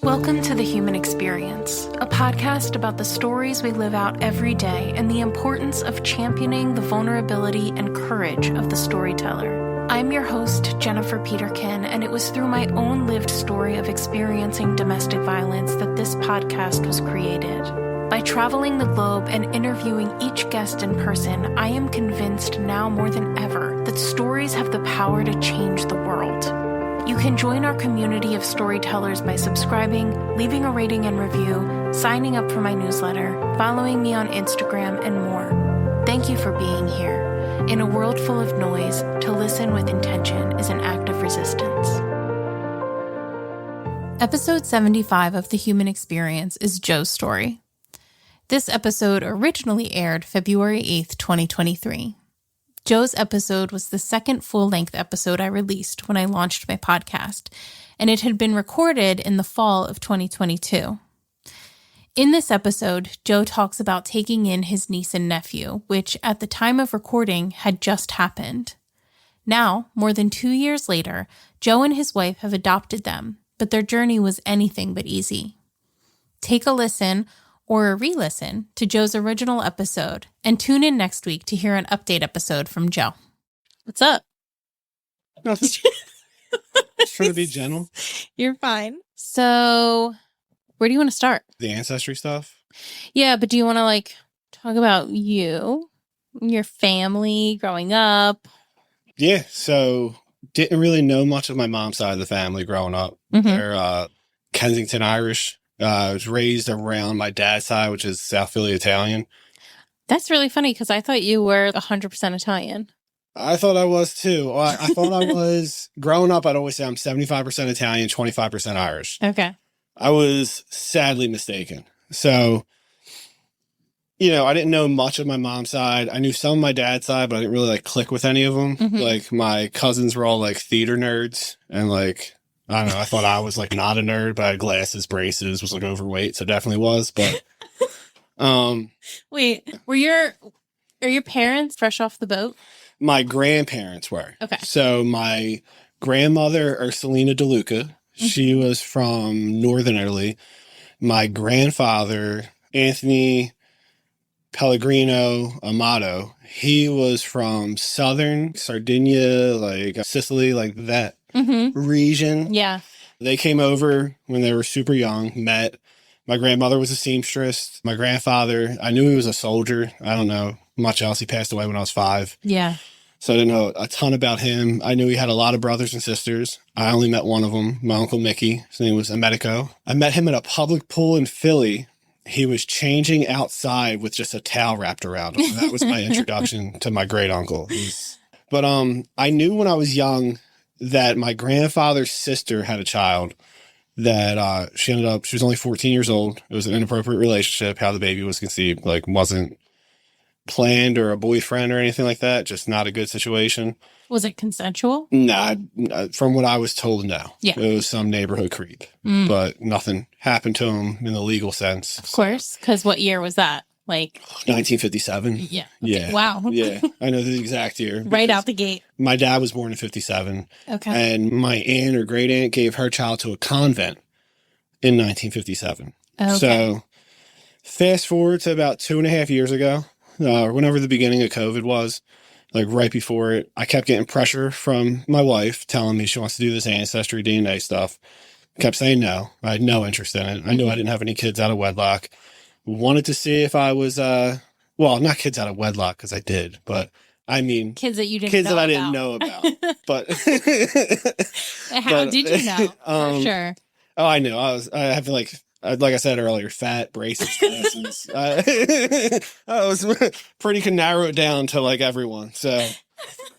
Welcome to The Human Experience, a podcast about the stories we live out every day and the importance of championing the vulnerability and courage of the storyteller. I'm your host, Jennifer Peterkin, and it was through my own lived story of experiencing domestic violence that this podcast was created. By traveling the globe and interviewing each guest in person, I am convinced now more than ever that stories have the power to change the world. You can join our community of storytellers by subscribing, leaving a rating and review, signing up for my newsletter, following me on Instagram, and more. Thank you for being here. In a world full of noise, to listen with intention is an act of resistance. Episode 75 of The Human Experience is Joe's story. This episode originally aired February 8th, 2023. Joe's episode was the second full-length episode I released when I launched my podcast, and it had been recorded in the fall of 2022. In this episode, Joe talks about taking in his niece and nephew, which at the time of recording had just happened. Now, more than 2 years later, Joe and his wife have adopted them, but their journey was anything but easy. Take a listen or a re-listen to Joe's original episode, and tune in next week to hear an update episode from Joe. What's up? Nothing. Just trying to be gentle. You're fine. So, where do you want to start? The ancestry stuff? Yeah, but do you want to, talk about you, your family, growing up? Yeah, so didn't really know much of my mom's side of the family growing up. Mm-hmm. They're Kensington Irish. I was raised around my dad's side, which is South Philly Italian. That's really funny because I thought you were 100% Italian. I thought I was too. I thought I was, growing up, I'd always say I'm 75% Italian, 25% Irish. Okay. I was sadly mistaken. So, I didn't know much of my mom's side. I knew some of my dad's side, but I didn't really click with any of them. Mm-hmm. My cousins were all theater nerds and I don't know. I thought I was not a nerd, but I had glasses, braces, was overweight, so definitely was. But wait, are your parents fresh off the boat? My grandparents were. Okay. So my grandmother, Ursulina DeLuca, she was from Northern Italy. My grandfather, Anthony Pellegrino Amato, he was from Southern Sardinia, Sicily, that. Mm-hmm. region. Yeah. They came over when they were super young, met. My grandmother was a seamstress. My grandfather, I knew he was a soldier. I don't know much else. He passed away when I was 5. Yeah. So I didn't know a ton about him. I knew he had a lot of brothers and sisters. I only met one of them, my Uncle Mickey. His name was Americo. I met him at a public pool in Philly. He was changing outside with just a towel wrapped around him. That was my introduction to my great uncle. But I knew when I was young that my grandfather's sister had a child that she was only 14 years old. It was an inappropriate relationship. How the baby was conceived, wasn't planned or a boyfriend or anything like that. Just not a good situation. Was it consensual? Nah, from what I was told, no. Yeah. It was some neighborhood creep, but nothing happened to him in the legal sense. Of course, because what year was that? 1957. Yeah. Okay. Yeah. Wow. Yeah. I know the exact year. Right out the gate. My dad was born in 57. Okay. And my aunt or great aunt gave her child to a convent in 1957. Okay. So fast forward to about 2.5 years ago, or whenever the beginning of COVID was, right before it, I kept getting pressure from my wife telling me she wants to do this ancestry DNA stuff. Kept saying no. I had no interest in it. I knew I didn't have any kids out of wedlock. Wanted to see if I was, not kids out of wedlock because I did, but I mean, kids that you didn't kids know that I about. didn't know about. But how did you know? For sure. Oh, I knew. I have like I said earlier, fat, braces, glasses. I was could narrow it down to everyone. So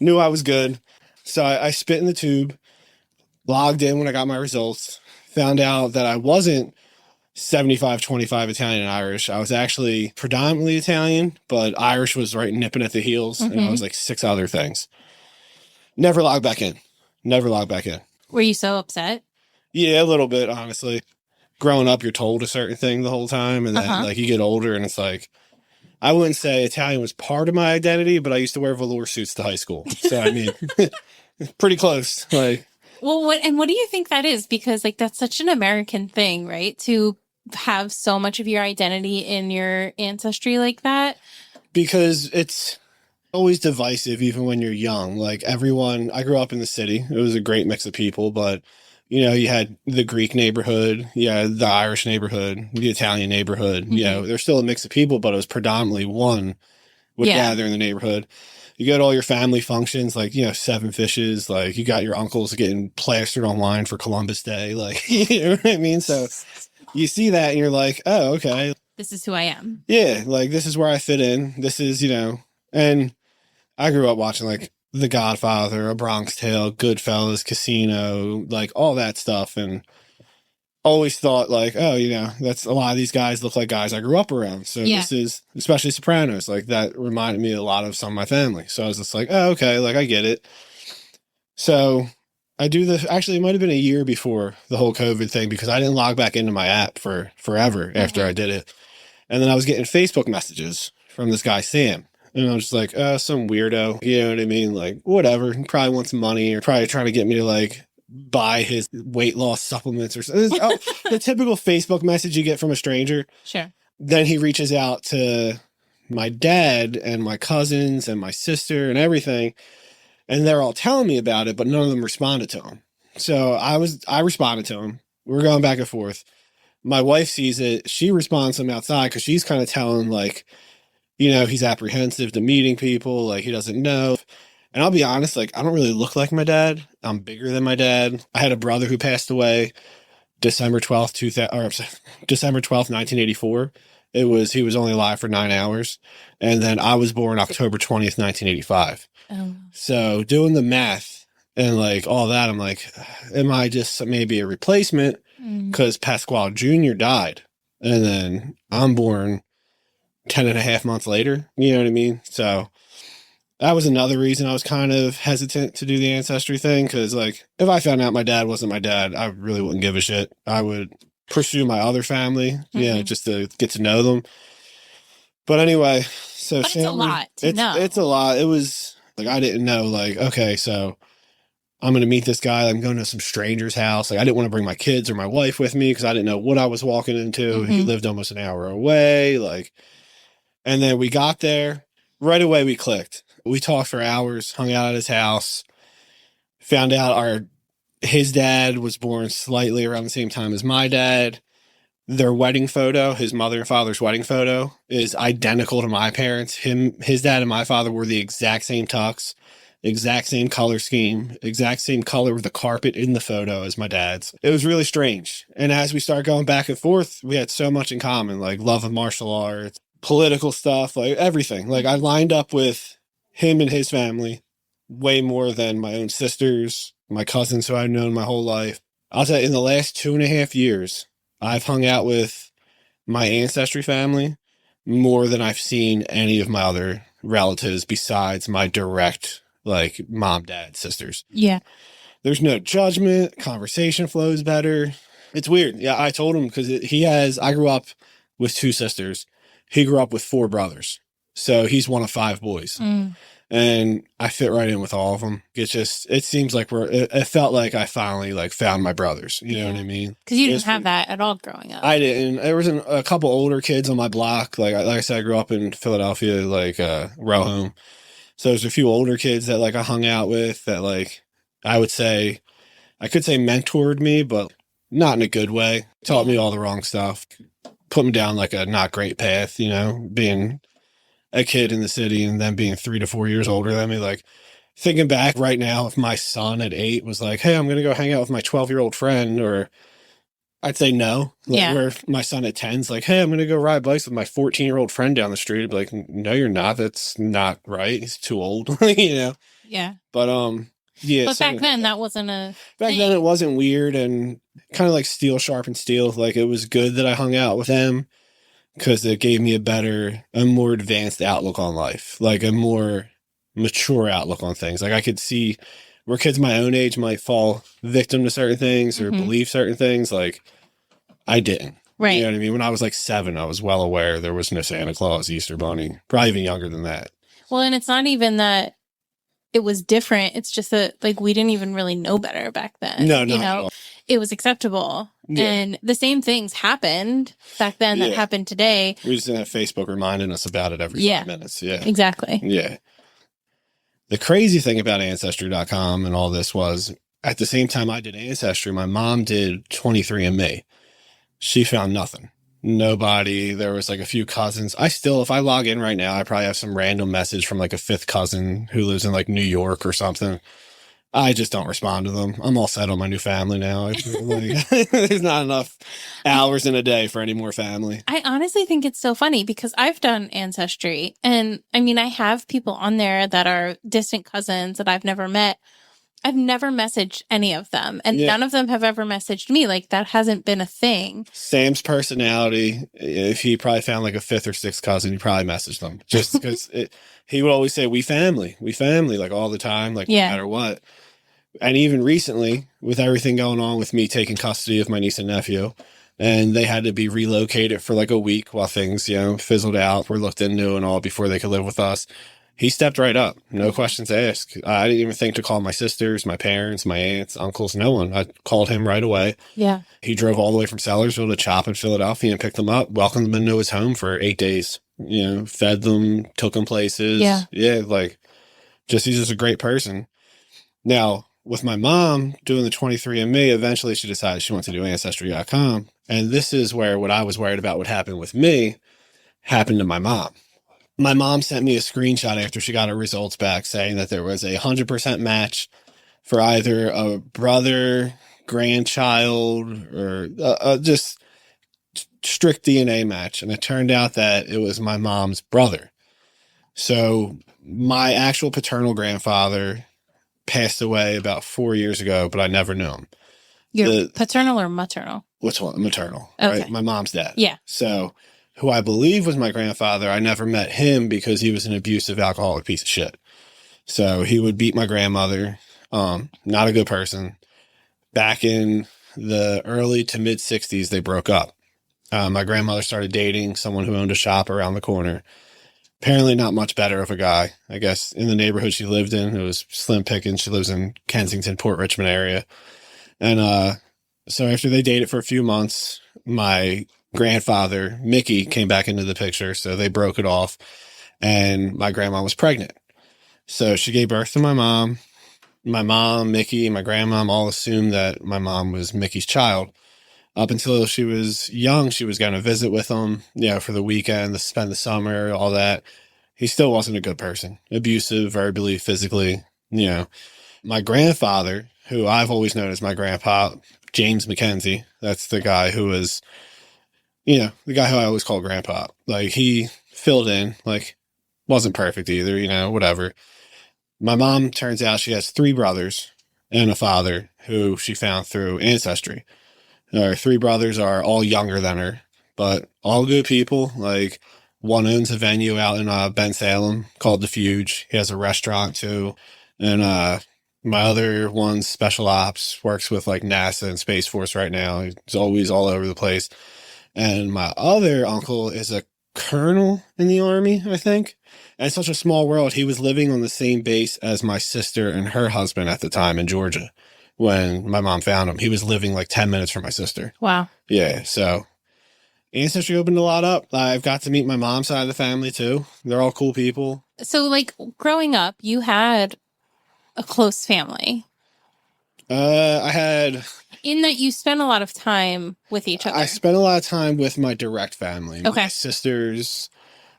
knew I was good. So I spit in the tube, logged in when I got my results, found out that I wasn't 75-25 Italian and Irish. I was actually predominantly Italian, but Irish was right nipping at the heels. And I was 6 other things. Never logged back in. Were you so upset? Yeah, a little bit, honestly. Growing up, you're told a certain thing the whole time. And then you get older and it's I wouldn't say Italian was part of my identity, but I used to wear velour suits to high school. So, I mean, pretty close. Well, what do you think that is? Because like that's such an American thing, right? To have so much of your identity in your ancestry like that. Because it's always divisive, even when you're young. Like everyone, I grew up in the city. It was a great mix of people, but you had the Greek neighborhood, the Irish neighborhood, the Italian neighborhood. There's still a mix of people, but it was predominantly one would gather in the neighborhood. You got all your family functions, like, Seven Fishes, like you got your uncles getting plastered online for Columbus Day. Like, you know what I mean? So you see that and you're like, oh, okay. This is who I am. Yeah. Like this is where I fit in. This is, and I grew up watching like The Godfather, A Bronx Tale, Goodfellas, Casino, like all that stuff. And always thought like, oh, that's a lot of these guys look like guys I grew up around. So this is, especially Sopranos, like that reminded me a lot of some of my family. So I was just like, oh, okay, like I get it. So I do this, actually it might have been a year before the whole COVID thing because I didn't log back into my app for forever after I did it. And then I was getting Facebook messages from this guy, Sam. And I was just like, some weirdo, you know what I mean? Like, whatever. He probably wants money or probably trying to get me to like buy his weight loss supplements or something. The typical Facebook message you get from a stranger. Sure. Then he reaches out to my dad and my cousins and my sister and everything. And they're all telling me about it, but none of them responded to him. So I responded to him. We're going back and forth. My wife sees it. She responds to him outside because she's kind of telling like, he's apprehensive to meeting people. Like he doesn't know. And I'll be honest, like, I don't really look like my dad. I'm bigger than my dad. I had a brother who passed away December 12th, 1984. He was only alive for 9 hours. And then I was born October 20th, 1985. Oh. So doing the math and like all that, I'm like, am I just maybe a replacement? Because Pasquale Jr. died. And then I'm born 10 and a half months later. You know what I mean? So that was another reason I was kind of hesitant to do the ancestry thing. Because, like, if I found out my dad wasn't my dad, I really wouldn't give a shit. I would pursue my other family, just to get to know them. But anyway, so but it's a lot to know. It's a lot. It was like I didn't know. Like, okay, so I'm going to meet this guy. I'm going to some stranger's house. Like, I didn't want to bring my kids or my wife with me because I didn't know what I was walking into. He lived almost an hour away. Like, and then we got there. Right away, we clicked. We talked for hours, hung out at his house, found out his dad was born slightly around the same time as my dad. Their wedding photo, his mother and father's wedding photo, is identical to my parents. His dad and my father were the exact same tux, exact same color scheme, exact same color of the carpet in the photo as my dad's. It was really strange. And as we started going back and forth, we had so much in common, like love of martial arts, political stuff, like everything. Like I lined up with him and his family way more than my own sisters, my cousins who I've known my whole life. I'll tell you, in the last 2.5 years, I've hung out with my ancestry family more than I've seen any of my other relatives besides my direct, like, mom, dad, sisters. Yeah. There's no judgment. Conversation flows better. It's weird. Yeah, I told him because I grew up with 2 sisters. He grew up with 4 brothers. So he's one of 5 boys. And I fit right in with all of them. It seems like it felt like I finally like found my brothers. You know what I mean? Because you didn't have that at all growing up. I didn't. There was a couple older kids on my block. Like I said, I grew up in Philadelphia, like row home. So there's a few older kids that like I hung out with that like I could say mentored me, but not in a good way. Taught me all the wrong stuff. Put me down like a not great path, being a kid in the city and then being 3 to 4 years older than me. Like thinking back right now, if my son at 8 was like, hey, I'm going to go hang out with my 12-year-old friend, or I'd say no. Like, where if my son at 10's like, hey, I'm going to go ride bikes with my 14-year-old friend down the street. I'd be like, no, you're not. That's not right. He's too old, Yeah. But, yeah. But back then that wasn't Back then it wasn't weird and kind of like steel sharpened steel. Like it was good that I hung out with them, because it gave me a more advanced outlook on life, like a more mature outlook on things. Like I could see where kids my own age might fall victim to certain things or believe certain things. Like I didn't. Right. You know what I mean? When I was like 7, I was well aware there was no Santa Claus, Easter Bunny, probably even younger than that. Well, and it's not even that it was different. It's just that, like, we didn't even really know better back then. No, not at all. It was acceptable. Yeah. And the same things happened back then that happened today. We just didn't have Facebook reminding us about it every 5 minutes. Yeah. Exactly. Yeah. The crazy thing about Ancestry.com and all this was, at the same time I did Ancestry, my mom did 23andMe. She found nothing. Nobody. There was like a few cousins. I still, if I log in right now, I probably have some random message from like a fifth cousin who lives in like New York or something. I just don't respond to them. I'm all set on my new family now. Like, there's not enough hours in a day for any more family. I honestly think it's so funny because I've done Ancestry. And I mean, I have people on there that are distant cousins that I've never met. I've never messaged any of them. And none of them have ever messaged me. Like, that hasn't been a thing. Sam's personality, if he probably found like a fifth or sixth cousin, he probably messaged them. Just because he would always say, we family, like all the time, like no matter what. And even recently, with everything going on with me taking custody of my niece and nephew, and they had to be relocated for like a week while things, fizzled out, were looked into and all before they could live with us. He stepped right up. No questions asked. I didn't even think to call my sisters, my parents, my aunts, uncles, no one. I called him right away. Yeah. He drove all the way from Sellersville to Chop in Philadelphia and picked them up, welcomed them into his home for 8 days, fed them, took them places. Yeah. Yeah. Like, he's just a great person. Now, with my mom doing the 23andMe, eventually she decided she wanted to do Ancestry.com. And this is where what I was worried about would happen with me happened to my mom. My mom sent me a screenshot after she got her results back saying that there was a 100% match for either a brother, grandchild, or just strict DNA match. And it turned out that it was my mom's brother. So my actual paternal grandfather passed away about 4 years ago, but I never knew him. Your paternal or maternal? Which one? Maternal. Okay. Right? My mom's dad. Yeah. So who I believe was my grandfather, I never met him because he was an abusive alcoholic piece of shit. So he would beat my grandmother. Not a good person. Back in the early to mid 60s, they broke up. My grandmother started dating someone who owned a shop around the corner. Apparently not much better of a guy. I guess in the neighborhood she lived in, it was slim pickings. She lives in Kensington, Port Richmond area. And so after they dated for a few months, my grandfather, Mickey, came back into the picture. So they broke it off and my grandma was pregnant. So she gave birth to my mom. My mom, Mickey, and my grandma all assumed that my mom was Mickey's child. Up until she was young, she was going to visit with him, for the weekend, to spend the summer, all that. He still wasn't a good person. Abusive, verbally, physically, My grandfather, who I've always known as my grandpa, James McKenzie, that's the guy who was, the guy who I always call grandpa. Like, he filled in, like, wasn't perfect either, whatever. My mom, turns out she has 3 brothers and a father who she found through Ancestry. Her 3 brothers are all younger than her, but all good people. Like, one owns a venue out in Bensalem called The Fuge. He has a restaurant too. And my other one's special ops, works with like NASA and Space Force right now. He's always all over the place. And my other uncle is a colonel in the Army, I think. And it's such a small world. He was living on the same base as my sister and her husband at the time in Georgia. When my mom found him, he was living like 10 minutes from my sister. Wow. Yeah. So Ancestry opened a lot up. I've got to meet my mom's side of the family too. They're all cool people. So like growing up, you had a close family. I had... In that you spent a lot of time with each other. I spent a lot of time with my direct family. Okay. My sisters,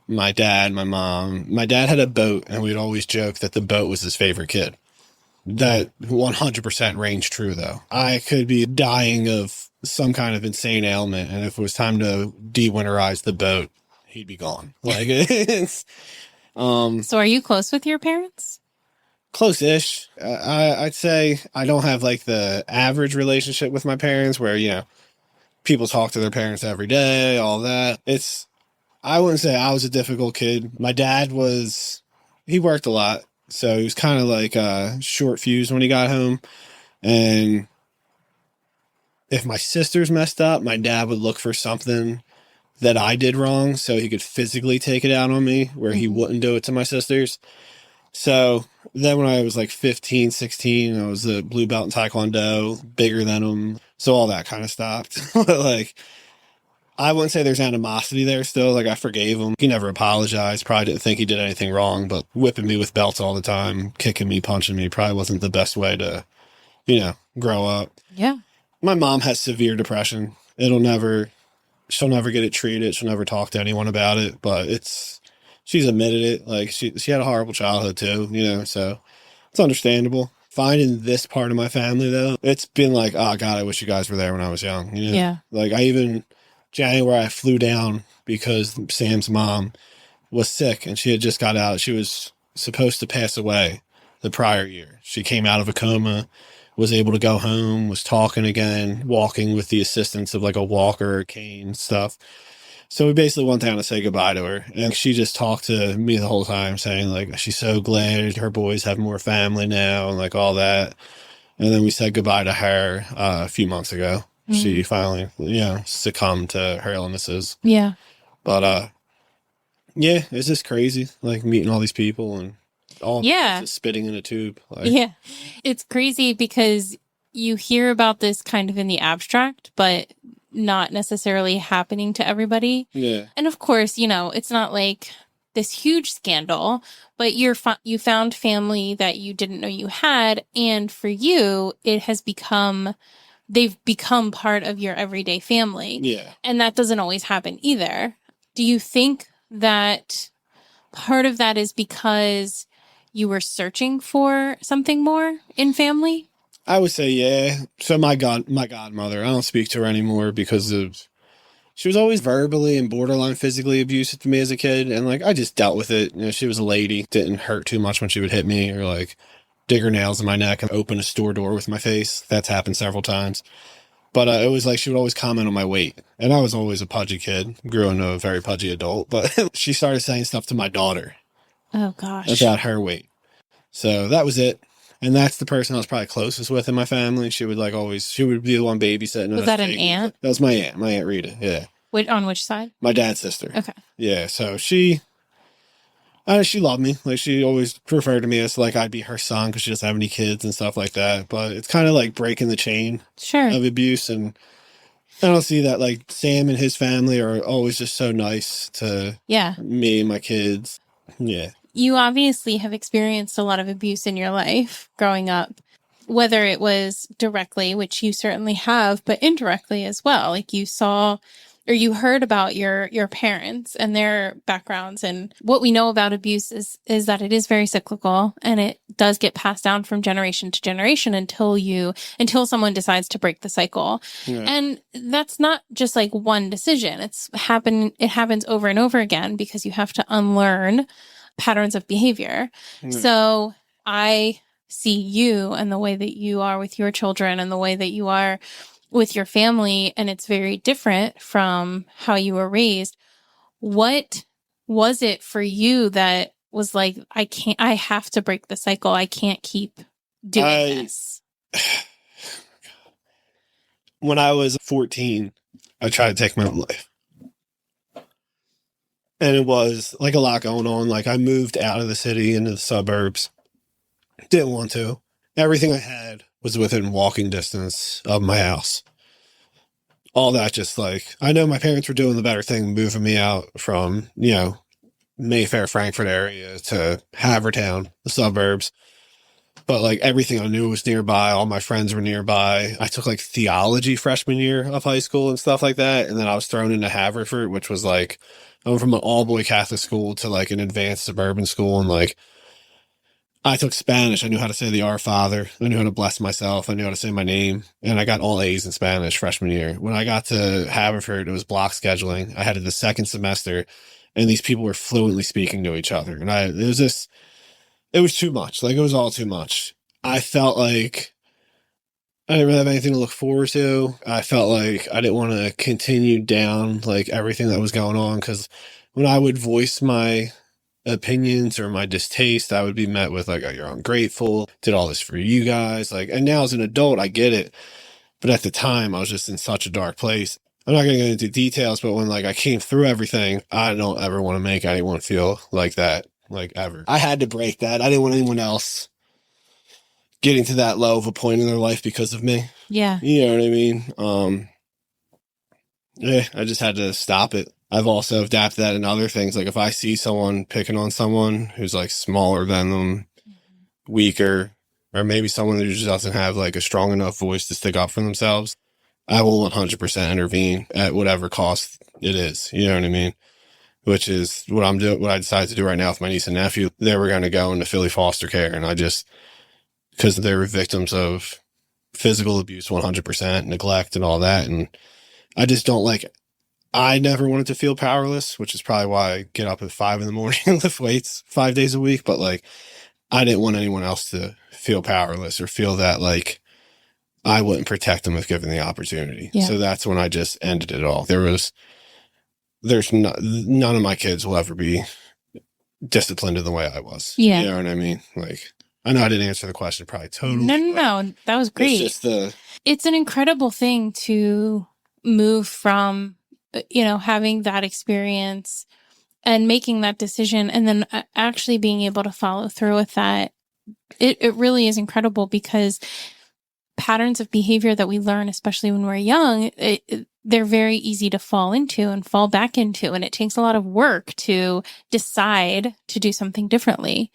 my dad, my mom. My dad had a boat and we'd always joke that the boat was his favorite kid. That 100% ranged true, though. I could be dying of some kind of insane ailment, and if it was time to de-winterize the boat, he'd be gone. Like, it's... So are you close with your parents? Close-ish. I'd say I don't have, like, the average relationship with my parents where, people talk to their parents every day, all that. I wouldn't say I was a difficult kid. My dad he worked a lot. So he was kind of like short fused when he got home. And if my sisters messed up, my dad would look for something that I did wrong so he could physically take it out on me where he wouldn't do it to my sisters. So Then when I was like 15, 16, I was a blue belt in Taekwondo, bigger than him. So all that kind of stopped. Like, I wouldn't say there's animosity there still. Like, I forgave him. He never apologized. Probably didn't think he did anything wrong, but whipping me with belts all the time, kicking me, punching me probably wasn't the best way to, grow up. Yeah. My mom has severe depression. She'll never get it treated. She'll never talk to anyone about it, but she's admitted it. Like, she had a horrible childhood too, so it's understandable. Finding this part of my family though, it's been like, oh God, I wish you guys were there when I was young. Yeah. Like, January, I flew down because Sam's mom was sick and she had just got out. She was supposed to pass away the prior year. She came out of a coma, was able to go home, was talking again, walking with the assistance of like a walker or cane stuff. So we basically went down to say goodbye to her. And she just talked to me the whole time saying like, she's so glad her boys have more family now and like all that. And then we said goodbye to her a few months ago. She finally, succumbed to her illnesses. Yeah. But, yeah, it's just crazy, like meeting all these people and all just spitting in a tube. Yeah. It's crazy because you hear about this kind of in the abstract, but not necessarily happening to everybody. Yeah. And of course, it's not like this huge scandal, but you found family that you didn't know you had. And for you, they've become part of your everyday family. Yeah. And that doesn't always happen either. Do you think that part of that is because you were searching for something more in family? I would say, yeah. So my godmother, I don't speak to her anymore because she was always verbally and borderline physically abusive to me as a kid. And like, I just dealt with it. She was a lady, didn't hurt too much when she would hit me or like dig her nails in my neck and open a store door with my face. That's happened several times. But it was like she would always comment on my weight. And I was always a pudgy kid, grew into a very pudgy adult. But she started saying stuff to my daughter. Oh, gosh. About her weight. So that was it. And that's the person I was probably closest with in my family. She would she would be the one babysitting. Was that an aunt? That was my Aunt Rita. Yeah. On which side? My dad's sister. Okay. Yeah. So she loved me. Like, she always referred to me as like I'd be her son because she doesn't have any kids and stuff like that. But it's kind of like breaking the chain of abuse. And I don't see that. Like, Sam and his family are always just so nice to me and my kids. Yeah. You obviously have experienced a lot of abuse in your life growing up, whether it was directly, which you certainly have, but indirectly as well. Like, you saw or you heard about your parents and their backgrounds. And what we know about abuse is that it is very cyclical and it does get passed down from generation to generation until someone decides to break the cycle. Yeah. And that's not just like one decision. It happens over and over again because you have to unlearn patterns of behavior. Yeah. So I see you and the way that you are with your children and the way that you are with your family, and it's very different from how you were raised. What was it for you that was like, I have to break the cycle. I can't keep doing this. When I was 14, I tried to take my own life. And it was like a lot going on. Like, I moved out of the city into the suburbs. Didn't want to. Everything I had was within walking distance of my house. All that just like, I know my parents were doing the better thing, moving me out from, Mayfair, Frankfurt area to Havertown, the suburbs. But like, everything I knew was nearby. All my friends were nearby. I took like theology freshman year of high school and stuff like that. And then I was thrown into Haverford, which was like, I went from an all-boy Catholic school to like an advanced suburban school. And like, I took Spanish. I knew how to say the Our Father. I knew how to bless myself. I knew how to say my name. And I got all A's in Spanish freshman year. When I got to Haverford, it was block scheduling. I had it the second semester, and these people were fluently speaking to each other. And it was too much. Like, it was all too much. I felt like I didn't really have anything to look forward to. I felt like I didn't want to continue down like everything that was going on, because when I would voice my opinions or my distaste, I would be met with like, oh, you're ungrateful, did all this for you guys. Like, and now as an adult, I get it. But at the time, I was just in such a dark place. I'm not going to get into details, but when like I came through everything, I don't ever want to make anyone feel like that like ever. I had to break that. I didn't want anyone else getting to that low of a point in their life because of me. Yeah. You know what I mean? Yeah, I just had to stop it. I've also adapted that in other things. Like if I see someone picking on someone who's like smaller than them, weaker, or maybe someone who just doesn't have like a strong enough voice to stick up for themselves, I will 100% intervene at whatever cost it is. You know what I mean? Which is what I'm doing, what I decided to do right now with my niece and nephew. They were going to go into Philly foster care, and I just, because they were victims of physical abuse, 100%, neglect and all that. And I just don't like, I never wanted to feel powerless, which is probably why I get up at 5 a.m. and lift weights 5 days a week. But like, I didn't want anyone else to feel powerless or feel that like I wouldn't protect them if given the opportunity. Yeah. So that's when I just ended it all. None of my kids will ever be disciplined in the way I was. Yeah. You know what I mean? Like, I know I didn't answer the question probably totally. No. That was great. It's an incredible thing to move from, having that experience and making that decision and then actually being able to follow through with that. It really is incredible because patterns of behavior that we learn, especially when we're young, they're very easy to fall into and fall back into. And it takes a lot of work to decide to do something differently.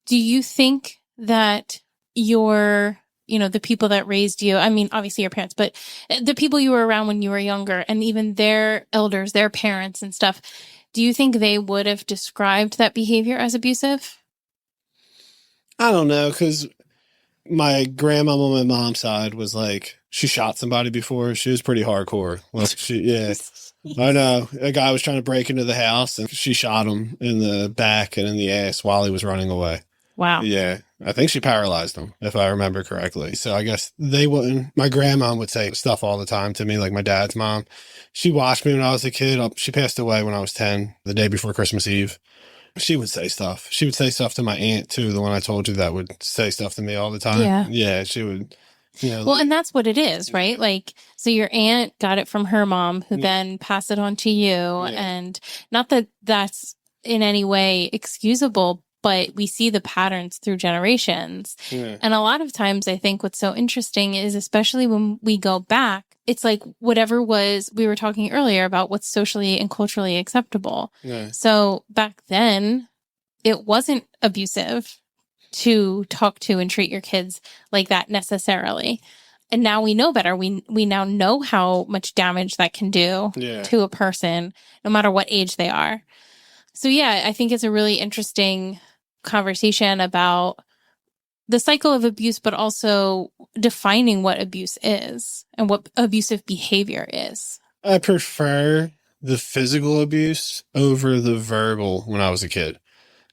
Do you think that the people that raised you, I mean, obviously your parents, but the people you were around when you were younger and even their elders, their parents and stuff, do you think they would have described that behavior as abusive? I don't know, because my grandma on my mom's side was like, she shot somebody before. She was pretty hardcore. Well, I know. A guy was trying to break into the house and she shot him in the back and in the ass while he was running away. Wow. Yeah. I think she paralyzed him, if I remember correctly. So I guess they wouldn't. My grandma would say stuff all the time to me, like my dad's mom. She watched me when I was a kid. She passed away when I was 10, the day before Christmas Eve. She would say stuff. She would say stuff to my aunt, too, the one I told you that would say stuff to me all the time. Yeah. Yeah, she would. Well, and that's what it is, right? Like, so your aunt got it from her mom, who then passed it on to you. Yeah. And not that that's in any way excusable, but we see the patterns through generations. Yeah. And a lot of times I think what's so interesting is, especially when we go back, it's like whatever we were talking earlier about what's socially and culturally acceptable. Yeah. So back then it wasn't abusive to talk to and treat your kids like that necessarily. And now we know better. We now know how much damage that can do to a person, no matter what age they are. So yeah, I think it's a really interesting conversation about the cycle of abuse, but also defining what abuse is and what abusive behavior is. I prefer the physical abuse over the verbal when I was a kid.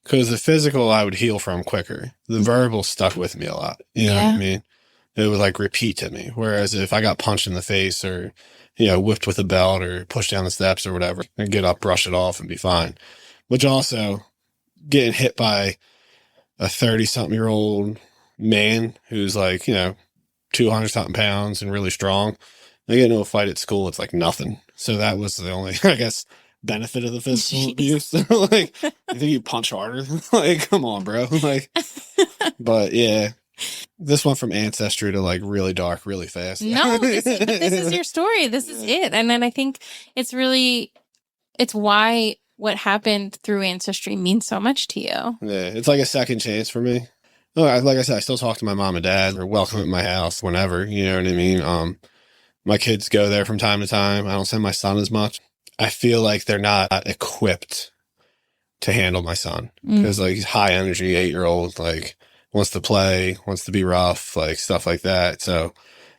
Because the physical I would heal from quicker. The verbal stuck with me a lot. You know what I mean? It would like repeat to me. Whereas if I got punched in the face or, whipped with a belt or pushed down the steps or whatever, I'd get up, brush it off and be fine. Which also, getting hit by a 30-something-year-old man who's like, 200-something pounds and really strong. I get into a fight at school, it's like nothing. So that was the only, I guess, benefit of the physical abuse. Like, you think you punch harder? Like, come on, bro. Like, but yeah, this went from ancestry to like really dark, really fast. No, this is your story. This is it. And then I think it's why what happened through ancestry means so much to you. Yeah, it's like a second chance for me. Like I said, I still talk to my mom and dad. They're welcome at my house whenever, you know what I mean? My kids go there from time to time. I don't send my son as much. I feel like they're not equipped to handle my son because like he's high energy 8-year-old, like wants to play, wants to be rough, like stuff like that. So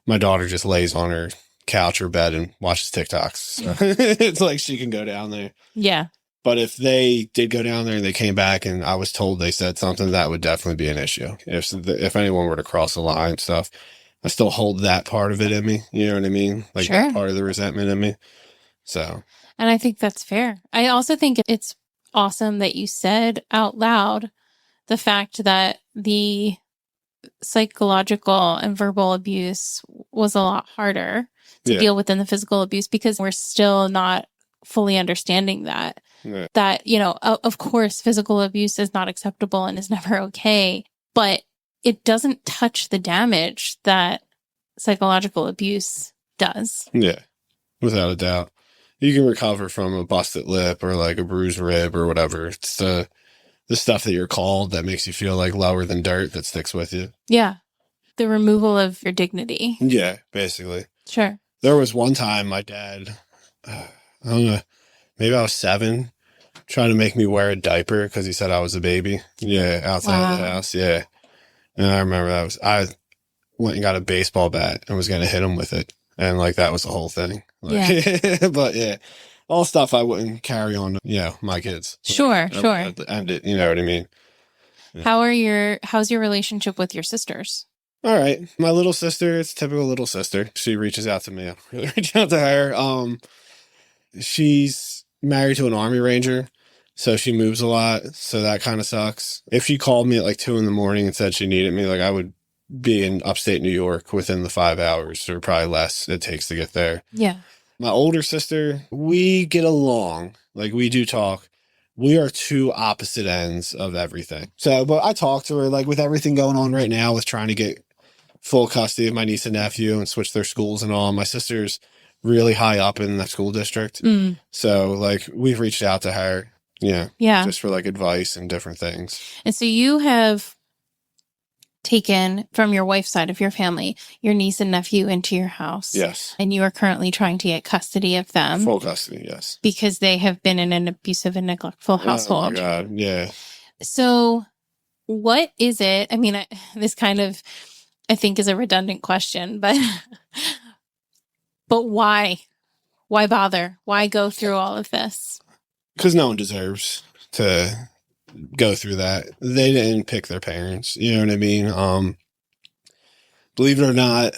my daughter just lays on her couch or bed and watches TikToks. So it's like she can go down there. Yeah. But if they did go down there and they came back and I was told they said something, that would definitely be an issue. If anyone were to cross the line and stuff, I still hold that part of it in me. You know what I mean? Like that part of the resentment in me. So. And I think that's fair. I also think it's awesome that you said out loud the fact that the psychological and verbal abuse was a lot harder to deal with than the physical abuse because we're still not fully understanding that. Yeah. that, of course, physical abuse is not acceptable and is never okay, but it doesn't touch the damage that psychological abuse does. Yeah, without a doubt. You can recover from a busted lip or like a bruised rib or whatever. It's the stuff that you're called that makes you feel like lower than dirt that sticks with you. Yeah. The removal of your dignity. Yeah, basically. Sure. There was one time my dad, I don't know, maybe I was 7, trying to make me wear a diaper because he said I was a baby. Yeah, outside of the house. Yeah. And I remember I went and got a baseball bat and was going to hit him with it. And like, that was the whole thing. Like, but yeah, all stuff I wouldn't carry on, my kids. Sure. And it, you know what I mean? Yeah. How's your relationship with your sisters? All right. My little sister, it's typical little sister. She reaches out to me. I really reach out to her. She's married to an Army Ranger, so she moves a lot. So that kind of sucks. If she called me at like 2 a.m. and said she needed me, like I would be in upstate New York within the 5 hours or probably less it takes to get there. Yeah. My older sister, we get along. Like we do talk. We are two opposite ends of everything. So, but I talk to her like with everything going on right now with trying to get full custody of my niece and nephew and switch their schools and all. My sister's really high up in that school district. So like we've reached out to her, just for like advice and different things. And so you have taken from your wife's side of your family, your niece and nephew into your house. Yes. And you are currently trying to get custody of them. Full custody, yes. Because they have been in an abusive and neglectful household. Oh my God, yeah. So what is it? I mean, this kind of, I think, is a redundant question, but why? Why bother? Why go through all of this? Because no one deserves to go through that. They didn't pick their parents. You know what I mean? Believe it or not,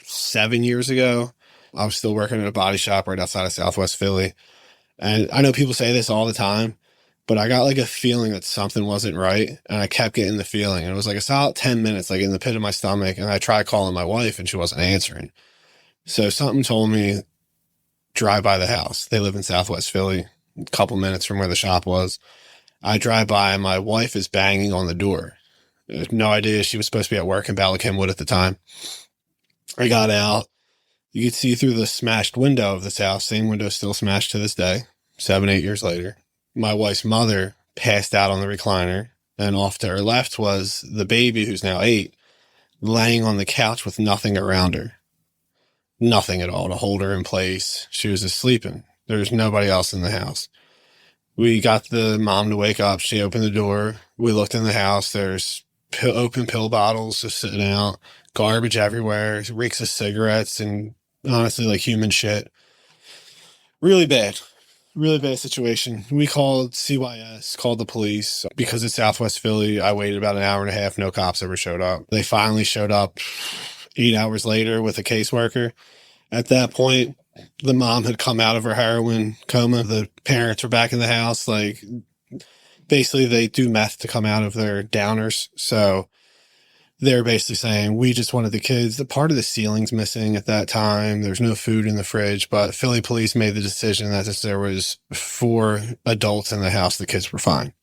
7 years ago, I was still working at a body shop right outside of Southwest Philly. And I know people say this all the time, but I got like a feeling that something wasn't right. And I kept getting the feeling. And it was like a solid 10 minutes, like in the pit of my stomach. And I tried calling my wife and she wasn't answering. So something told me, drive by the house. They live in Southwest Philly, a couple minutes from where the shop was. I drive by and my wife is banging on the door. I had no idea she was supposed to be at work in Bala Cynwyd at the time. I got out. You could see through the smashed window of this house. Same window still smashed to this day, 7, 8 years later. My wife's mother passed out on the recliner, and off to her left was the baby, who's now 8, laying on the couch with nothing around her. Nothing at all to hold her in place. She was just sleeping. There's nobody else in the house. We got the mom to wake up. She opened the door. We looked in the house. There's open pill bottles just sitting out, garbage everywhere, reeks of cigarettes, and honestly, like human shit. Really bad situation. We called CYS, called the police. Because it's Southwest Philly, I waited about an hour and a half. No cops ever showed up. They finally showed up 8 hours later with a caseworker. At that point, the mom had come out of her heroin coma. The parents were back in the house. Like, basically, they do meth to come out of their downers. So they're basically saying, we just wanted the kids. The part of the ceiling's missing at that time. There's no food in the fridge. But Philly police made the decision that if there was 4 adults in the house, the kids were fine.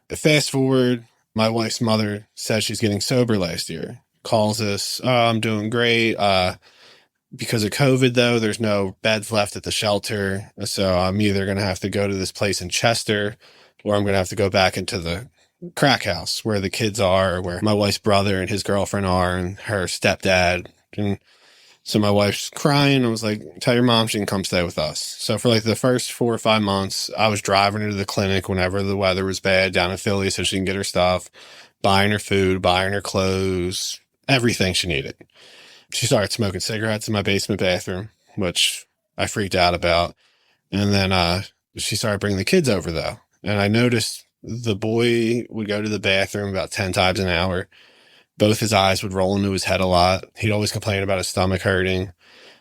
Fast forward, my wife's mother says she's getting sober last year. Calls us, I'm doing great. Because of COVID, though, there's no beds left at the shelter. So I'm either going to have to go to this place in Chester, or I'm going to have to go back into the crack house where the kids are, or where my wife's brother and his girlfriend are, and her stepdad. And so my wife's crying. I was like, tell your mom she can come stay with us. So for like the first 4 or 5 months, I was driving her to the clinic whenever the weather was bad down in Philly so she can get her stuff, buying her food, buying her clothes, everything she needed. She started smoking cigarettes in my basement bathroom, which I freaked out about. And then she started bringing the kids over, though. And I noticed the boy would go to the bathroom about 10 times an hour. Both his eyes would roll into his head a lot. He'd always complain about his stomach hurting.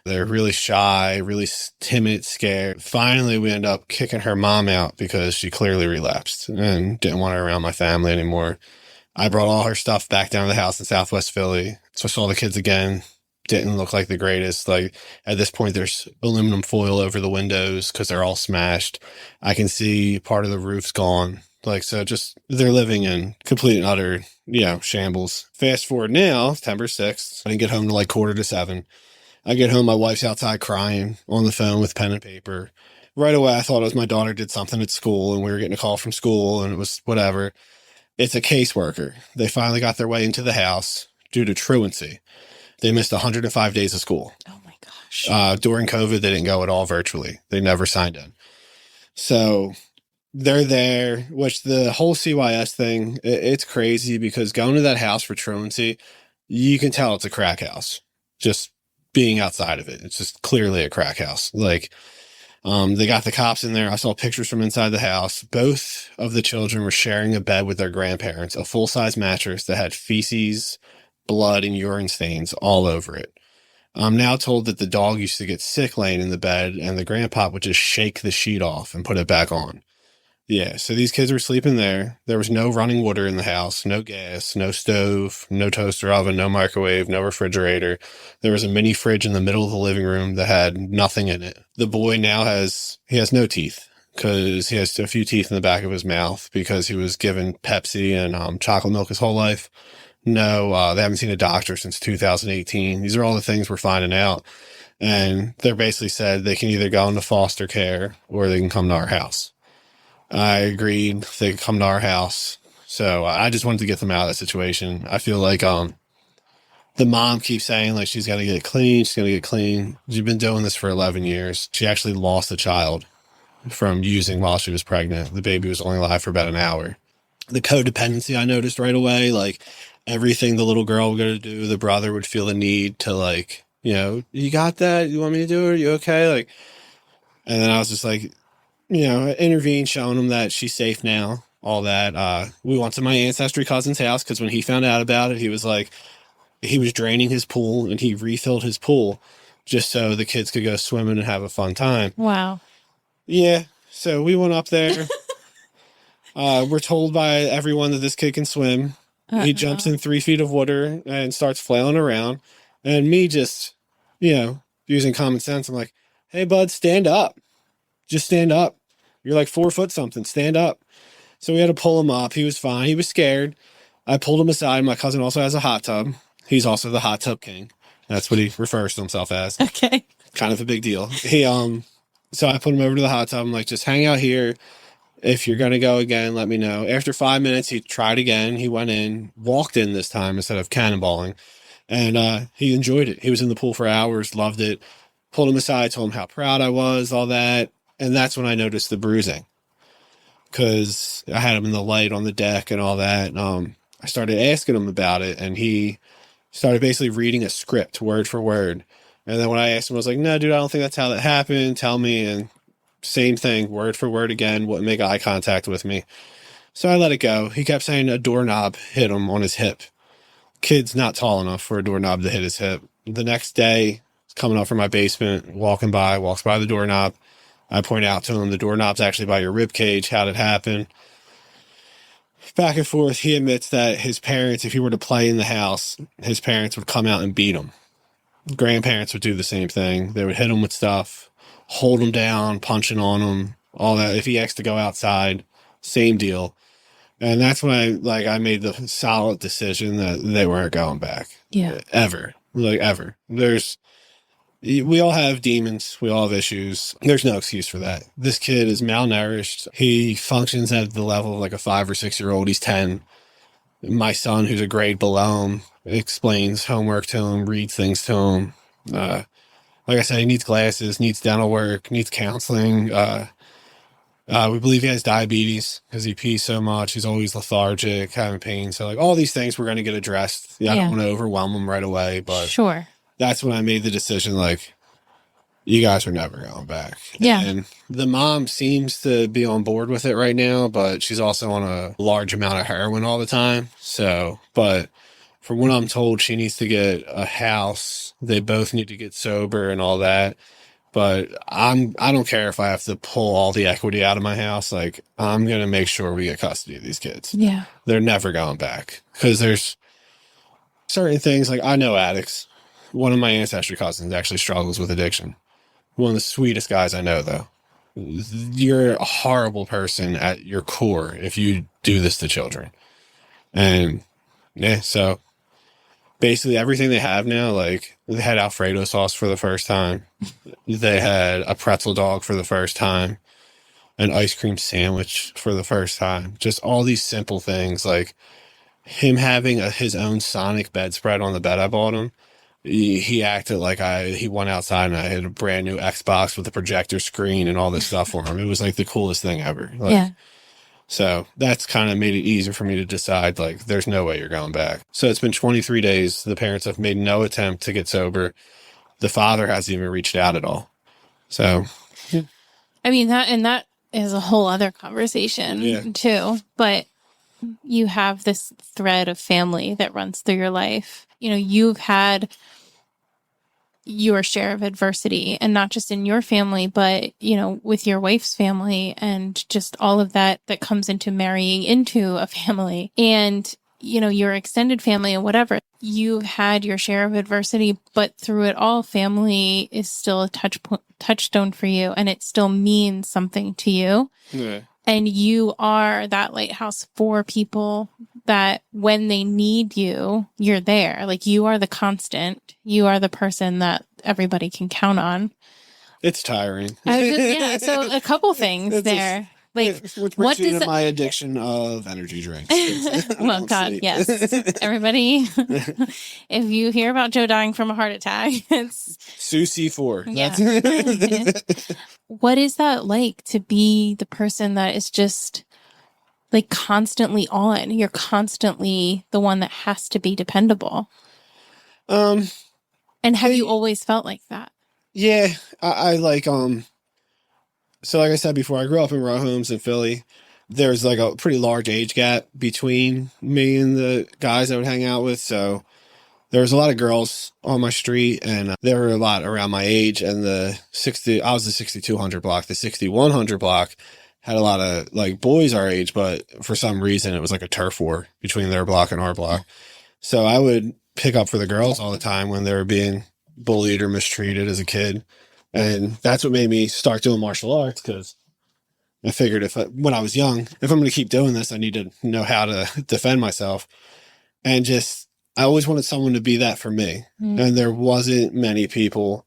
They're really shy, really timid, scared. Finally, we end up kicking her mom out because she clearly relapsed and didn't want her around my family anymore. I brought all her stuff back down to the house in Southwest Philly. So I saw the kids again didn't look like the greatest. Like at this point, there's aluminum foil over the windows because they're all smashed. I can see part of the roof's gone. Like, so just they're living in complete and utter, shambles. Fast forward now, September 6th. I didn't get home till like 6:45. I get home, my wife's outside crying on the phone with pen and paper. Right away, I thought it was my daughter did something at school and we were getting a call from school and it was whatever. It's a caseworker. They finally got their way into the house due to truancy. They missed 105 days of school. Oh my gosh. During COVID, they didn't go at all virtually. They never signed in. So they're there, which the whole CYS thing, it's crazy because going to that house for truancy, you can tell it's a crack house. Just being outside of it. It's just clearly a crack house. Like, they got the cops in there. I saw pictures from inside the house. Both of the children were sharing a bed with their grandparents, a full-size mattress that had feces, blood, and urine stains all over it. I'm now told that the dog used to get sick laying in the bed and the grandpa would just shake the sheet off and put it back on. Yeah, so these kids were sleeping there. There was no running water in the house, no gas, no stove, no toaster oven, no microwave, no refrigerator. There was a mini fridge in the middle of the living room that had nothing in it. The boy now has no teeth because he has a few teeth in the back of his mouth because he was given Pepsi and chocolate milk his whole life. No, they haven't seen a doctor since 2018. These are all the things we're finding out. And they're basically said they can either go into foster care or they can come to our house. I agreed they could come to our house. So I just wanted to get them out of that situation. I feel like the mom keeps saying like she's got to get clean. She's going to get clean. She's been doing this for 11 years. She actually lost a child from using while she was pregnant. The baby was only alive for about an hour. The codependency I noticed right away, like everything the little girl would go to do, the brother would feel the need to like, you got that? You want me to do it? Are you okay? Like, and then I was just like, intervene, showing him that she's safe now, all that. We went to my ancestry cousin's house because when he found out about it, he was like, he was draining his pool and he refilled his pool just so the kids could go swimming and have a fun time. Wow. Yeah. So we went up there. We're told by everyone that this kid can swim. He jumps in 3 feet of water and starts flailing around. And me just, using common sense, I'm like, hey, bud, stand up. Just stand up. You're like 4 foot something. Stand up. So we had to pull him up. He was fine. He was scared. I pulled him aside. My cousin also has a hot tub. He's also the hot tub king. That's what he refers to himself as. Okay. Kind of a big deal. So I put him over to the hot tub. I'm like, just hang out here. If you're going to go again, let me know. After 5 minutes, he tried again. He went in, walked in this time instead of cannonballing. And he enjoyed it. He was in the pool for hours, loved it. Pulled him aside, told him how proud I was, all that. And that's when I noticed the bruising because I had him in the light on the deck and all that. I started asking him about it and he started basically reading a script word for word. And then when I asked him, I was like, no, dude, I don't think that's how that happened. Tell me. And same thing, word for word again, wouldn't make eye contact with me. So I let it go. He kept saying a doorknob hit him on his hip. Kid's not tall enough for a doorknob to hit his hip. The next day, coming up from my basement, walks by the doorknob. I point out to him, the doorknob's actually by your rib cage. How'd it happen? Back and forth, he admits that his parents, if he were to play in the house, his parents would come out and beat him. Grandparents would do the same thing. They would hit him with stuff, hold him down, punching on him, all that. If he asked to go outside, same deal. And that's when I made the solid decision that they weren't going back. Yeah. Ever. Ever. We all have demons. We all have issues. There's no excuse for that. This kid is malnourished. He functions at the level of like a 5 or 6 year old. He's 10. My son, who's a grade below him, explains homework to him, reads things to him. Like I said, he needs glasses, needs dental work, needs counseling. We believe he has diabetes because he pees so much. He's always lethargic, having pain. So all these things we're going to get addressed. I don't want to overwhelm him right away, but sure. That's when I made the decision, you guys are never going back. Yeah. And the mom seems to be on board with it right now, but she's also on a large amount of heroin all the time. So, but from what I'm told, she needs to get a house. They both need to get sober and all that. But I don't care if I have to pull all the equity out of my house. I'm going to make sure we get custody of these kids. Yeah. They're never going back because there's certain things I know addicts. One of my ancestry cousins actually struggles with addiction. One of the sweetest guys I know, though. You're a horrible person at your core if you do this to children. And yeah, so basically everything they have now, like they had Alfredo sauce for the first time. They had a pretzel dog for the first time, an ice cream sandwich for the first time. Just all these simple things, like him having his own Sonic bedspread on the bed I bought him. He acted like he went outside and I had a brand new Xbox with a projector screen and all this stuff for him. It was like the coolest thing ever. Like, yeah. So that's kind of made it easier for me to decide, like, there's no way you're going back. So it's been 23 days. The parents have made no attempt to get sober. The father hasn't even reached out at all. So, yeah. I mean, that is a whole other conversation too. But you have this thread of family that runs through your life. You know, you've had your share of adversity, and not just in your family, but, you know, with your wife's family and just all of that comes into marrying into a family and, you know, your extended family and whatever. You've had your share of adversity, but through it all, family is still a touchstone for you, and it still means something to you. Yeah. And you are that lighthouse for people that when they need you, you're there. Like, you are the constant. You are the person that everybody can count on. It's tiring. So a couple things there. What does my addiction of energy drinks? Well, God, yes. Everybody, if you hear about Joe dying from a heart attack, it's Susie 4. Yeah. What is that like to be the person that is just like constantly on? You're constantly the one that has to be dependable. And have you always felt like that? Yeah, I like, so like I said before, I grew up in row homes in Philly. There's like a pretty large age gap between me and the guys I would hang out with. So there was a lot of girls on my street, and there were a lot around my age. And I was the 6200 block. The 6100 block had a lot of like boys our age, but for some reason it was like a turf war between their block and our block. So I would pick up for the girls all the time when they were being bullied or mistreated as a kid. And that's what made me start doing martial arts, because I figured when I was young, if I'm going to keep doing this, I need to know how to defend myself. And I always wanted someone to be that for me. Mm. And there wasn't many people.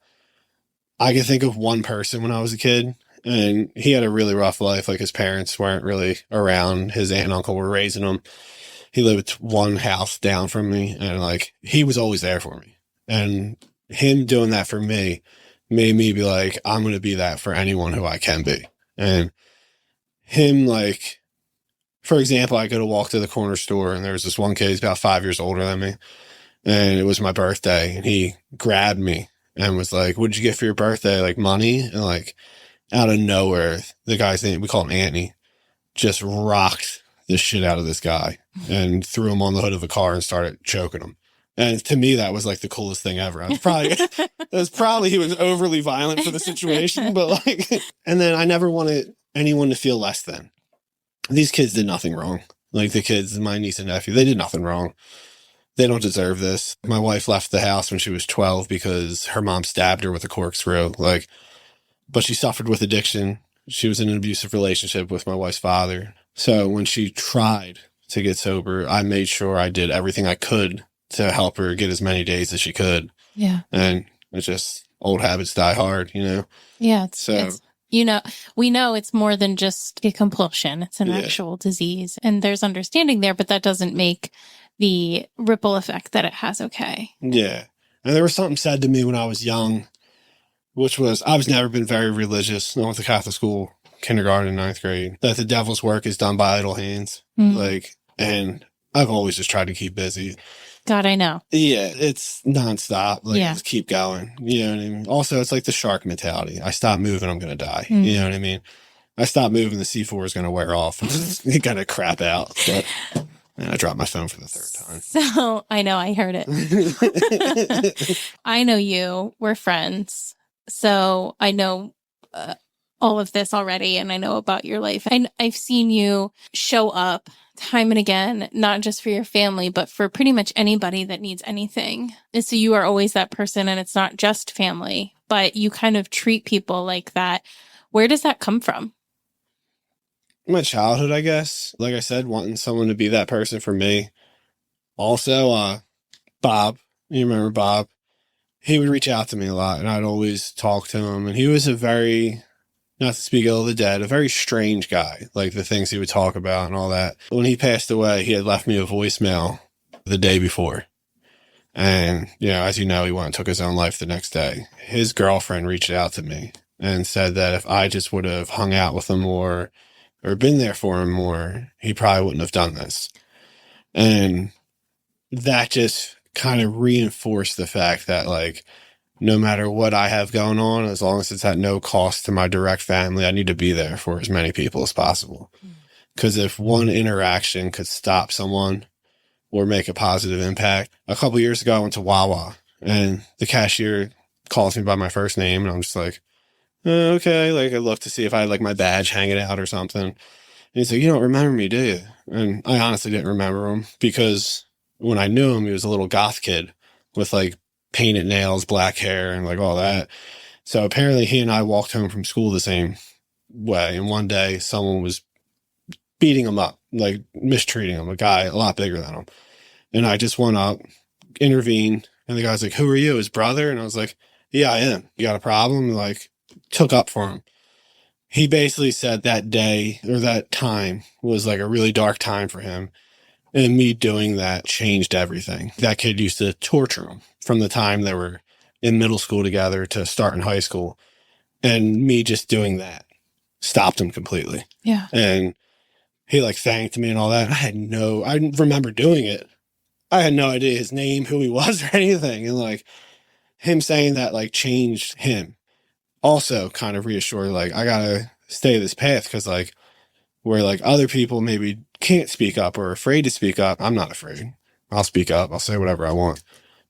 I could think of one person when I was a kid, and he had a really rough life. Like, his parents weren't really around. His aunt and uncle were raising him. He lived one house down from me, and like, he was always there for me. And him doing that for me made me be like, I'm going to be that for anyone who I can be. And him, like, for example, I go to walk to the corner store, and there was this one kid, he's about 5 years older than me. And it was my birthday, and he grabbed me and was like, what'd you get for your birthday? Like, money? And like, out of nowhere, the guy's name, we call him Anthony, just rocked the shit out of this guy and threw him on the hood of a car and started choking him. And to me, that was like the coolest thing ever. He was overly violent for the situation, but like, and then I never wanted anyone to feel less than. These kids did nothing wrong. Like, the kids, my niece and nephew, they did nothing wrong. They don't deserve this. My wife left the house when she was 12 because her mom stabbed her with a corkscrew. Like, but she suffered with addiction. She was in an abusive relationship with my wife's father. So when she tried to get sober, I made sure I did everything I could to help her get as many days as she could. Yeah. And it's just, old habits die hard, you know? Yeah. We know it's more than just a compulsion. It's an actual disease, and there's understanding there, but that doesn't make the ripple effect that it has okay. Yeah. And there was something said to me when I was young, which was, I was never been very religious. I went to Catholic school, kindergarten, 9th grade, that the devil's work is done by idle hands. Mm. Like, and I've always just tried to keep busy. God, I know. Yeah, it's nonstop. Like, just keep going. You know what I mean? Also, it's like the shark mentality. I stop moving, I'm going to die. Mm. You know what I mean? I stop moving, the C4 is going to wear off. It's going to crap out. But I dropped my phone for the third time. So, I know, I heard it. I know you. We're friends. So, I know all of this already and I know about your life. And I've seen you show up time and again, not just for your family, but for pretty much anybody that needs anything. And so you are always that person, and it's not just family, but you kind of treat people like that. Where does that come from? My childhood, I guess. Like I said, wanting someone to be that person for me. Also, Bob, you remember Bob? He would reach out to me a lot, and I'd always talk to him. And he was a very, not to speak ill of the dead, a very strange guy, like the things he would talk about and all that. When he passed away, he had left me a voicemail the day before. And, as you know, he went and took his own life the next day. His girlfriend reached out to me and said that if I just would have hung out with him more or been there for him more, he probably wouldn't have done this. And that just kind of reinforced the fact that, like, no matter what I have going on, as long as it's at no cost to my direct family, I need to be there for as many people as possible. Because if one interaction could stop someone or make a positive impact. A couple years ago, I went to Wawa, and the cashier calls me by my first name, and I'm just like, okay. Like, I look to see if I had, like, my badge hanging out or something. And he's like, you don't remember me, do you? And I honestly didn't remember him, because when I knew him, he was a little goth kid with, like, painted nails, black hair, and, like, all that. So apparently he and I walked home from school the same way. And one day someone was beating him up, like mistreating him, a guy a lot bigger than him. And I just went up, intervened, and the guy's like, who are you, his brother? And I was like, yeah, I am. You got a problem? And, like, took up for him. He basically said that day, or that time, was like a really dark time for him. And me doing that changed everything. That kid used to torture him from the time they were in middle school together to starting high school. And me just doing that stopped him completely. Yeah. And he, like, thanked me and all that. I remember doing it. I had no idea his name, who he was, or anything. And, like, him saying that, like, changed him. Also kind of reassured, like, I gotta stay this path, because, like, where, like, other people maybe can't speak up or are afraid to speak up, I'm not afraid. I'll speak up. I'll say whatever I want.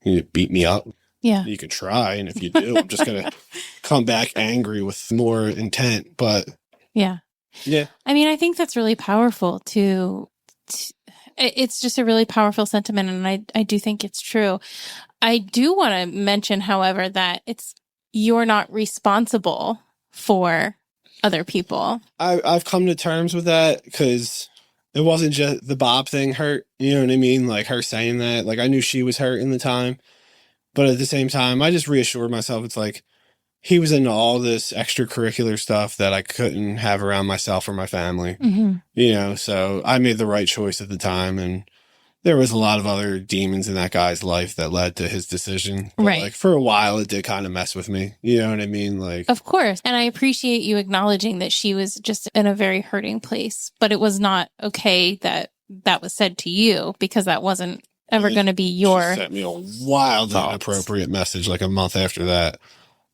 You beat me up. Yeah. You can try. And if you do, I'm just going to come back angry with more intent. But yeah. I mean, I think that's really powerful it's just a really powerful sentiment. And I do think it's true. I do want to mention, however, that you're not responsible for other people. I've come to terms with that, because it wasn't just the Bob thing hurt. You know what I mean? Like, her saying that, like, I knew she was hurt in the time, but at the same time, I just reassured myself. It's like, he was into all this extracurricular stuff that I couldn't have around myself or my family, so I made the right choice at the time. And there was a lot of other demons in that guy's life that led to his decision. But, right. Like, for a while, it did kind of mess with me. You know what I mean? Like, of course. And I appreciate you acknowledging that she was just in a very hurting place, but it was not okay that was said to you, because that wasn't ever going to be your... She sent me a wild, inappropriate message like a month after that.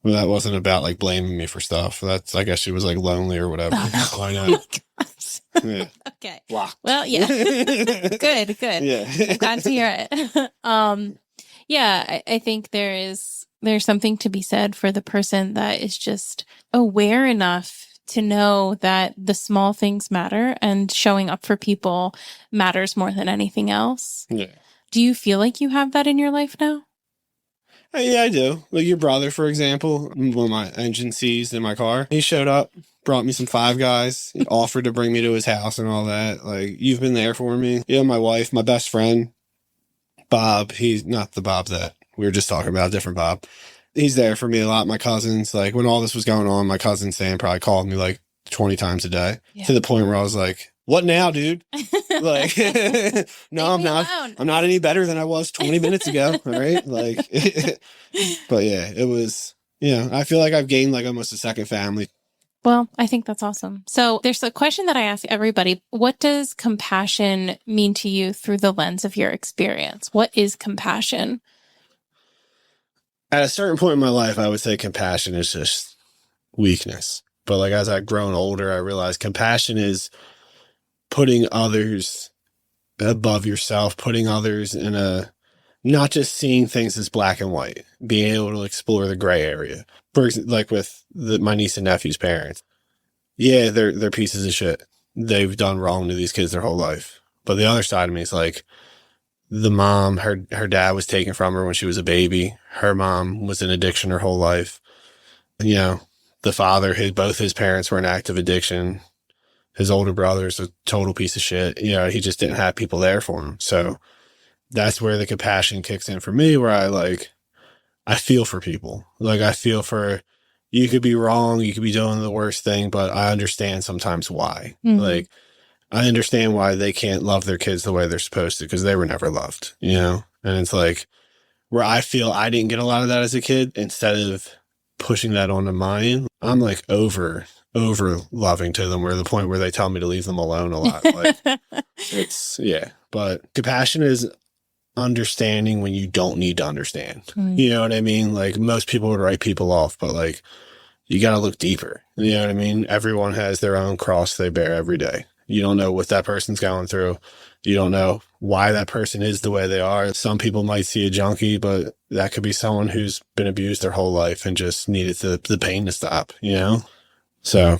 Well, that wasn't about, like, blaming me for stuff. I guess she was, like, lonely or whatever. Oh, no. Why not? Yeah. Okay. Blocked. Well, yeah. Good. Yeah. I'm glad to hear it. Yeah, I think there's something to be said for the person that is just aware enough to know that the small things matter, and showing up for people matters more than anything else. Yeah. Do you feel like you have that in your life now? Yeah, I do. Like, your brother, for example, when my engine seized in my car, he showed up, brought me some Five Guys, he offered to bring me to his house and all that. Like, you've been there for me. Yeah, my wife, my best friend, Bob, he's not the Bob that we were just talking about, different Bob. He's there for me a lot. My cousins, like, when all this was going on, my cousin Sam probably called me like 20 times a day, to the point where I was like, what now, dude? Like, no, I'm not. Alone. I'm not any better than I was 20 minutes ago. All right. Like, but yeah, it was, I feel like I've gained, like, almost a second family. Well, I think that's awesome. So there's a question that I ask everybody. What does compassion mean to you through the lens of your experience? What is compassion? At a certain point in my life, I would say compassion is just weakness. But, like, as I've grown older, I realized compassion is putting others above yourself, putting others in not just seeing things as black and white, being able to explore the gray area. For example, like with my niece and nephew's parents, yeah, they're pieces of shit. They've done wrong to these kids their whole life. But the other side of me is like, the mom, her dad was taken from her when she was a baby. Her mom was in addiction her whole life. You know, the father, both his parents were in active addiction. His older brother's a total piece of shit. You know, he just didn't have people there for him. So that's where the compassion kicks in for me, where I feel for people. Like, I feel for, you could be wrong, you could be doing the worst thing, but I understand sometimes why. Mm-hmm. Like, I understand why they can't love their kids the way they're supposed to, because they were never loved, you know? And it's like, where I feel I didn't get a lot of that as a kid, instead of pushing that onto mine, I'm like over loving to them, where the point where they tell me to leave them alone a lot. Like, it's, yeah. But compassion is understanding when you don't need to understand. Mm. You know what I mean? Like, most people would write people off, but like, you got to look deeper. You know what I mean? Everyone has their own cross they bear every day. You don't know what that person's going through. You don't know why that person is the way they are. Some people might see a junkie, but that could be someone who's been abused their whole life and just needed the pain to stop, you know? So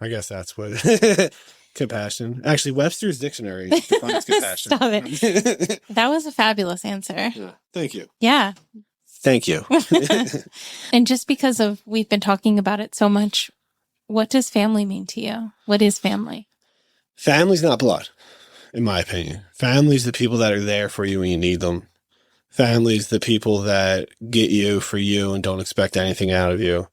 I guess that's what compassion. Actually, Webster's dictionary defines compassion. Stop it. That was a fabulous answer. Yeah, thank you. Yeah. Thank you. And just because we've been talking about it so much, what does family mean to you? What is family? Family's not blood, in my opinion. Family's the people that are there for you when you need them. Family's the people that get you for you and don't expect anything out of you.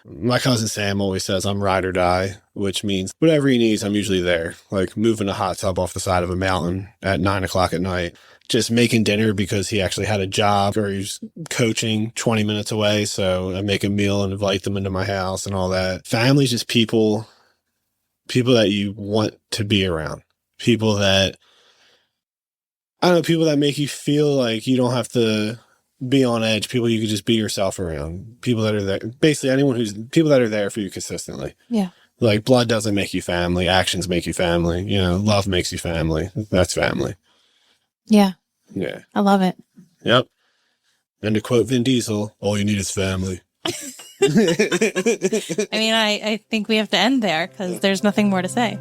My cousin Sam always says I'm ride or die, which means whatever he needs, I'm usually there. Like moving a hot tub off the side of a mountain at 9:00 at night, just making dinner because he actually had a job, or he's coaching 20 minutes away. So I make a meal and invite them into my house and all that. Family's just people that you want to be around. People that, I don't know, people that make you feel like you don't have to be on edge. People you could just be yourself around. People that are there. Basically, people that are there for you consistently. Yeah. Like, blood doesn't make you family. Actions make you family. You know, love makes you family. That's family. Yeah. Yeah. I love it. Yep. And to quote Vin Diesel, all you need is family. I mean, I think we have to end there because there's nothing more to say.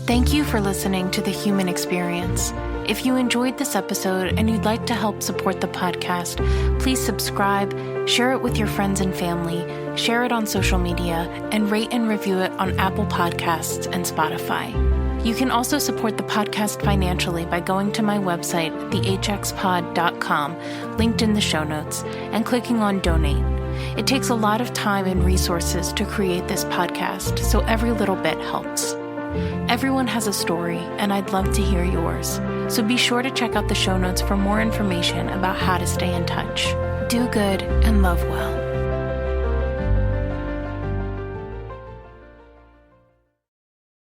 Thank you for listening to The Human Experience. If you enjoyed this episode and you'd like to help support the podcast, please subscribe, share it with your friends and family, share it on social media, and rate and review it on Apple Podcasts and Spotify. You can also support the podcast financially by going to my website, thehxpod.com, linked in the show notes, and clicking on Donate. It takes a lot of time and resources to create this podcast, so every little bit helps. Everyone has a story, and I'd love to hear yours. So be sure to check out the show notes for more information about how to stay in touch. Do good and love well.